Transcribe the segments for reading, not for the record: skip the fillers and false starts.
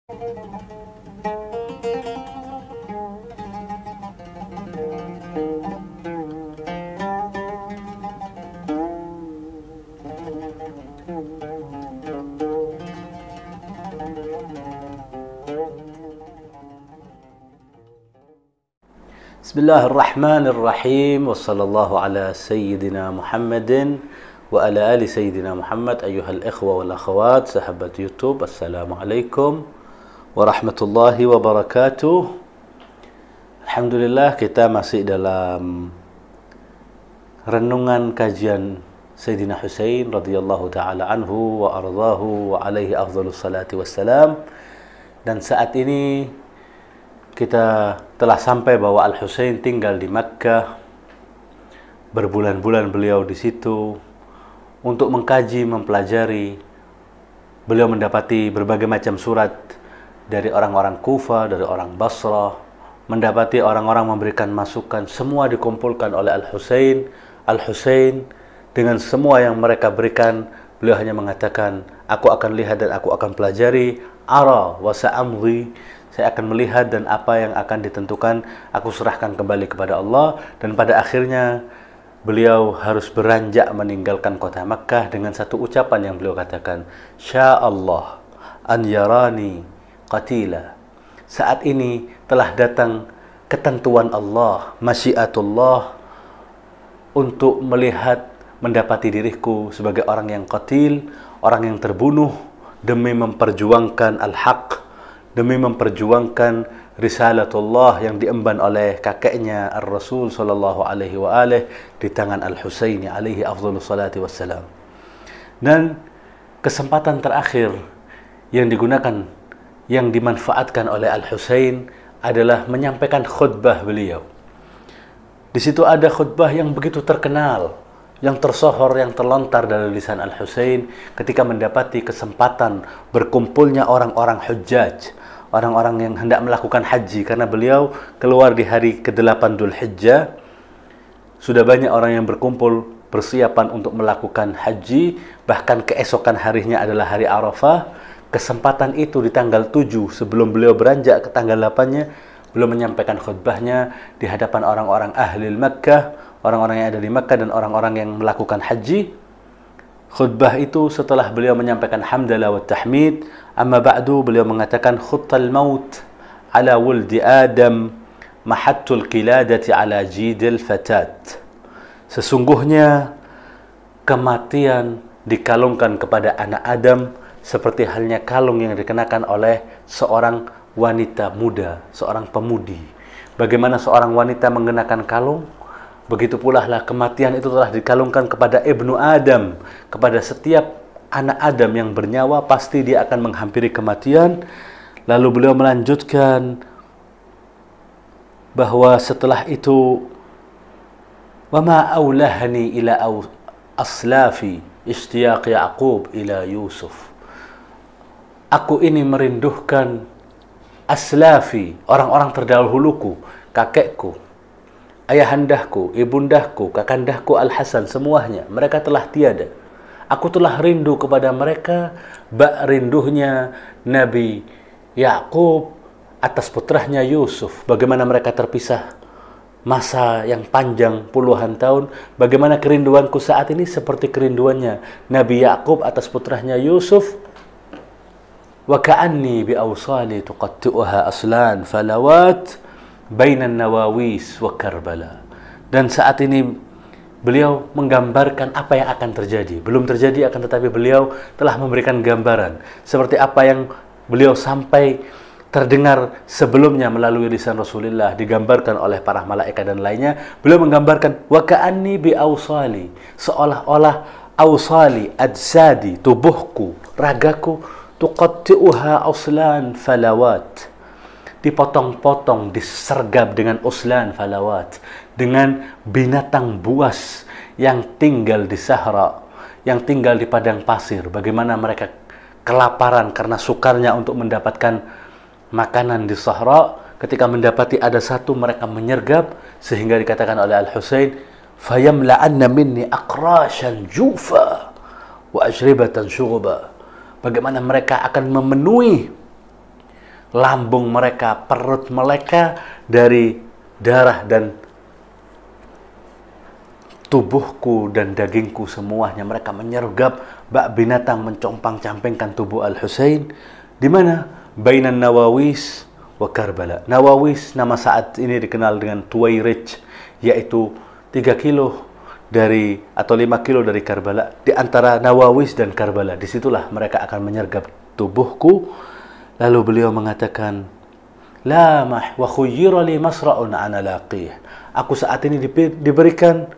Bismillahirrahmanirrahim. Wassallallahu ala sayyidina Muhammadin wa ala ali sayyidina Muhammad. Ayyuhal ikhwa wal akhawat, sahabat YouTube, Assalamualaikum warahmatullahi wabarakatuh. Alhamdulillah, kita masih dalam renungan kajian Sayyidina Husain radhiyallahu ta'ala anhu wa ardahu wa alaihi afdhalus salati wassalam. Dan saat ini kita telah sampai bahwa Al-Husain tinggal di Makkah. Berbulan-bulan beliau di situ untuk mengkaji, mempelajari. Beliau mendapati berbagai macam surat dari orang-orang Kufah, dari orang Basrah. Mendapati orang-orang memberikan masukan. Semua dikumpulkan oleh Al-Husain. Al-Husain dengan semua yang mereka berikan, beliau hanya mengatakan, aku akan lihat dan aku akan pelajari. Ara wa sa'amri, saya akan melihat dan apa yang akan ditentukan aku serahkan kembali kepada Allah. Dan pada akhirnya beliau harus beranjak meninggalkan kota Makkah dengan satu ucapan yang beliau katakan, Sya Allah an yarani qatila. Saat ini telah datang ketentuan Allah, masyiatullah, untuk melihat, mendapati diriku sebagai orang yang qatil, orang yang terbunuh demi memperjuangkan al-haq, demi memperjuangkan risalatullah yang diemban oleh kakeknya Ar-Rasul sallallahu alaihi wa alihi di tangan Al-Husaini alaihi afdhalus salati wassalam. Dan kesempatan terakhir yang digunakan, yang dimanfaatkan oleh Al-Husain adalah menyampaikan khutbah beliau. Di situ ada khutbah yang begitu terkenal, yang tersohor, yang terlontar dari lisan Al-Husain ketika mendapati kesempatan berkumpulnya orang-orang hujjaj, orang-orang yang hendak melakukan haji, karena beliau keluar di hari ke-8 Dhul Hijjah. Sudah banyak orang yang berkumpul persiapan untuk melakukan haji, bahkan keesokan harinya adalah hari Arafah. Kesempatan itu di tanggal 7 sebelum beliau beranjak ke tanggal 8-nya, beliau menyampaikan khutbahnya di hadapan orang-orang ahli Makkah, orang-orang yang ada di Makkah dan orang-orang yang melakukan haji. Khutbah itu setelah beliau menyampaikan hamdalah wa tahmid, amma ba'du, beliau mengatakan, khuttal maut ala wuldi Adam mahattul qiladati ala jidil fatat. Sesungguhnya kematian dikalungkan kepada anak Adam seperti halnya kalung yang dikenakan oleh seorang wanita muda, seorang pemudi. Bagaimana seorang wanita mengenakan kalung, begitu pula lah kematian itu telah dikalungkan kepada Ibnu Adam. Kepada setiap anak Adam yang bernyawa, pasti dia akan menghampiri kematian. Lalu beliau melanjutkan bahwa setelah itu, wa ma aulahani ila aslafi ishtiyaq Ya'qub ila Yusuf. Aku ini merindukan aslafi, orang-orang terdahuluku, kakekku, ayahanda,ku, ibundaku, kakandahku Al-Hasan, semuanya mereka telah tiada. Aku telah rindu kepada mereka, bak rindunya Nabi Ya'qub atas putranya Yusuf. Bagaimana mereka terpisah masa yang panjang puluhan tahun, bagaimana kerinduanku saat ini seperti kerinduannya Nabi Ya'qub atas putranya Yusuf. Wa ka'anni bi awsali tuqatti'uha aslan falawat bainan nawawis wa Karbala. Dan saat ini beliau menggambarkan apa yang akan terjadi. Belum terjadi akan tetapi beliau telah memberikan gambaran seperti apa yang beliau sampai terdengar sebelumnya melalui lisan Rasulullah, digambarkan oleh para malaikat dan lainnya. Beliau menggambarkan wa ka'anni bi awsali, seolah-olah awsali, ajsadi, tubuhku, ragaku, tuqatti'uha aslan falawat, dipotong-potong, disergap dengan uslan falawat, dengan binatang buas yang tinggal di Sahara, yang tinggal di padang pasir. Bagaimana mereka kelaparan karena sukarnya untuk mendapatkan makanan di Sahara. Ketika mendapati ada satu, mereka menyergap, sehingga dikatakan oleh Al-Husain, fayamla'anna minni aqrashan jufa wa ajribatan syughba. Bagaimana mereka akan memenuhi lambung mereka, perut mereka, dari darah dan tubuhku dan dagingku semuanya. Mereka menyergap bak binatang mencompang-campingkan tubuh Al-Husain. Di mana? Bainan Nawawis wa Karbala. Nawawis nama saat ini dikenal dengan Tuwairij, yaitu 3 kilo dari atau 5 kilo dari Karbala. Di antara Nawawis dan Karbala, disitulah mereka akan menyergap tubuhku. Lalu beliau mengatakan, la mah wa khuyyira li masra'un ana laqih. Aku saat ini diberikan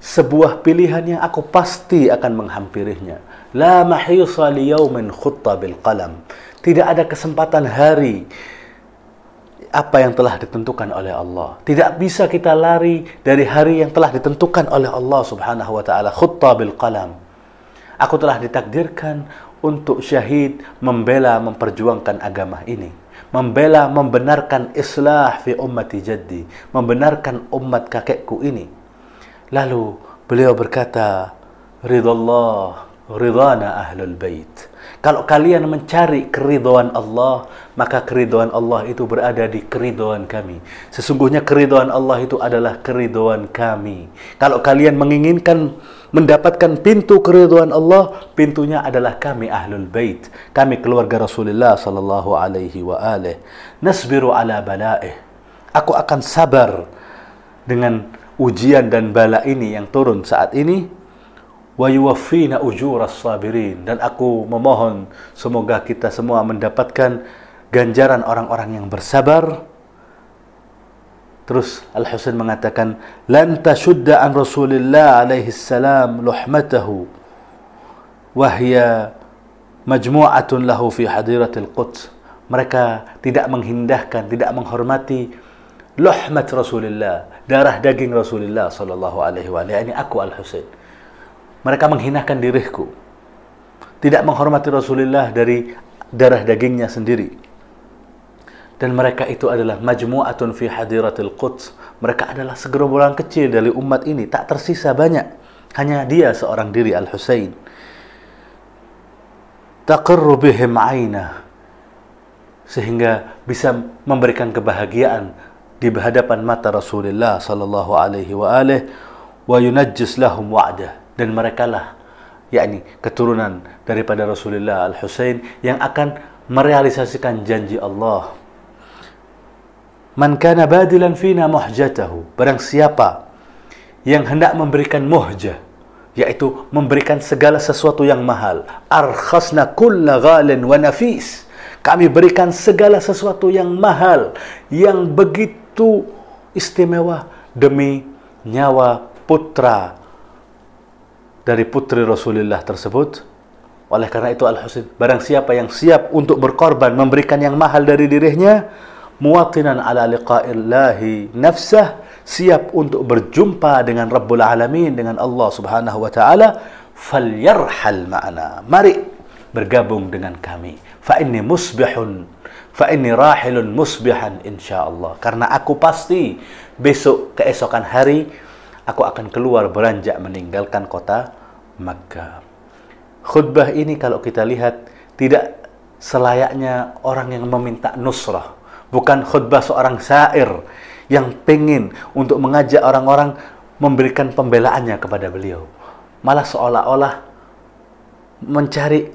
sebuah pilihan yang aku pasti akan menghampirinya. La mahisa li yaumin khutta bil qalam. Tidak ada kesempatan hari apa yang telah ditentukan oleh Allah. Tidak bisa kita lari dari hari yang telah ditentukan oleh Allah Subhanahu wa taala. Khutta bil qalam. Aku telah ditakdirkan untuk syahid, membela, memperjuangkan agama ini, membela, membenarkan islah fi ummati jaddi, membenarkan umat kakekku ini. Lalu beliau berkata, ridallah ridana ahlul bait. Kalau kalian mencari keridhaan Allah, maka keridhaan Allah itu berada di keridhaan kami. Sesungguhnya keridhaan Allah itu adalah keridhaan kami. Kalau kalian menginginkan mendapatkan pintu keridhaan Allah, pintunya adalah kami ahlul bait, kami keluarga Rasulullah sallallahu alaihi wa alihi. Nasbiru ala bala'ih. Aku akan sabar dengan ujian dan bala ini yang turun saat ini. Wa yuwaffina ujuras sabirin. Dan aku memohon semoga kita semua mendapatkan ganjaran orang-orang yang bersabar. Terus Al-Husain mengatakan, lan tashudda an Rasulillah alaihi salam luhmatahu wa hiya majmu'atun lahu fi hadiratil Quds. Mereka tidak menghindahkan, tidak menghormati luhmat Rasulullah, darah daging Rasulullah sallallahu alaihi wa alihi. Ini aku Al-Husain. Mereka menghinakan diriku, tidak menghormati Rasulullah dari darah dagingnya sendiri. Dan mereka itu adalah majmu'atun fi hadiratil Quds. Mereka adalah segerombolan kecil dari umat ini, tak tersisa banyak. Hanya dia seorang diri, Al-Husain. Taqirru bihim 'ainah, sehingga bisa memberikan kebahagiaan di hadapan mata Rasulullah sallallahu alaihi wa alihi, wa yunajjis lahum wa'dah. Dan merekalah, yakni keturunan daripada Rasulullah Al-Husain, yang akan merealisasikan janji Allah. Man kana badilan fina muhjatahu. Barang siapa yang hendak memberikan muhjah, yaitu memberikan segala sesuatu yang mahal. Arkhasna kulla ghalin wa nafis. Kami berikan segala sesuatu yang mahal, yang begitu istimewa demi nyawa putra dari putri Rasulullah tersebut. Oleh karena itu Al-Husain, barang siapa yang siap untuk berkorban, memberikan yang mahal dari dirinya, muwatinan ala liqa'illahi nafsah, siap untuk berjumpa dengan Rabbul Alamin, dengan Allah Subhanahu wa taala, falyarhal ma'ana. Mari bergabung dengan kami. Fa inni musbihun, fa inni rahilun musbihan insyaallah. Karena aku pasti besok, keesokan hari, aku akan keluar beranjak meninggalkan kota Makkah. Khutbah ini kalau kita lihat tidak selayaknya orang yang meminta nusrah. Bukan khutbah seorang syair yang pengen untuk mengajak orang-orang memberikan pembelaannya kepada beliau. Malah seolah-olah mencari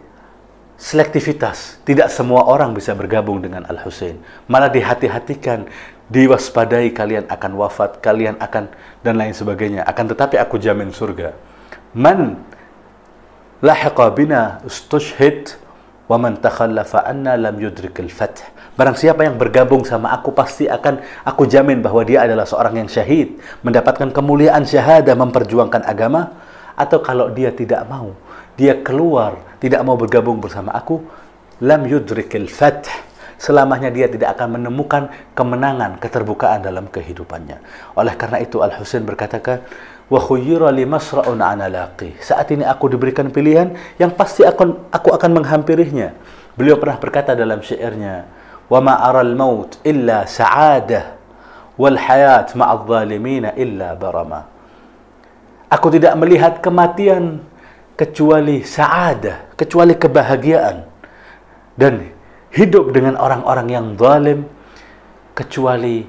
selektivitas. Tidak semua orang bisa bergabung dengan Al-Husain. Malah dihati-hatikan, diwaspadai, kalian akan wafat, kalian akan, dan lain sebagainya. Akan tetapi aku jamin surga. Man lahiqa bina ustushhid wa man takhallafa anna lam yudrikil fath. Barang siapa yang bergabung sama aku, pasti akan aku jamin bahwa dia adalah seorang yang syahid, mendapatkan kemuliaan syahadah, memperjuangkan agama. Atau kalau dia tidak mau, dia keluar, tidak mau bergabung bersama aku, lam yudrikil fath, selamanya dia tidak akan menemukan kemenangan, keterbukaan dalam kehidupannya. Oleh karena itu Al-Husain berkata, wa khuyyira li masra'un ana laqi. Saat ini aku diberikan pilihan yang pasti aku akan menghampirinya. Beliau pernah berkata dalam syairnya, wa ma aral maut illa sa'adah wal hayat ma'adh zalimina illa barama. Aku tidak melihat kematian kecuali sa'adah, kecuali kebahagiaan, dan hidup dengan orang-orang yang zalim kecuali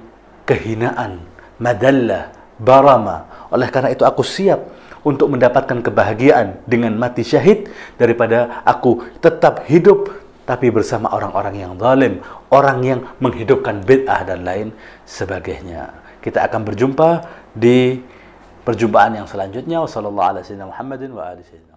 kehinaan, madallah, barama. Oleh karena itu aku siap untuk mendapatkan kebahagiaan dengan mati syahid daripada aku tetap hidup tapi bersama orang-orang yang zalim, orang yang menghidupkan bid'ah dan lain sebagainya. Kita akan berjumpa di perjumpaan yang selanjutnya. Wassallallahu ala sayyidina Muhammadin wa alihi.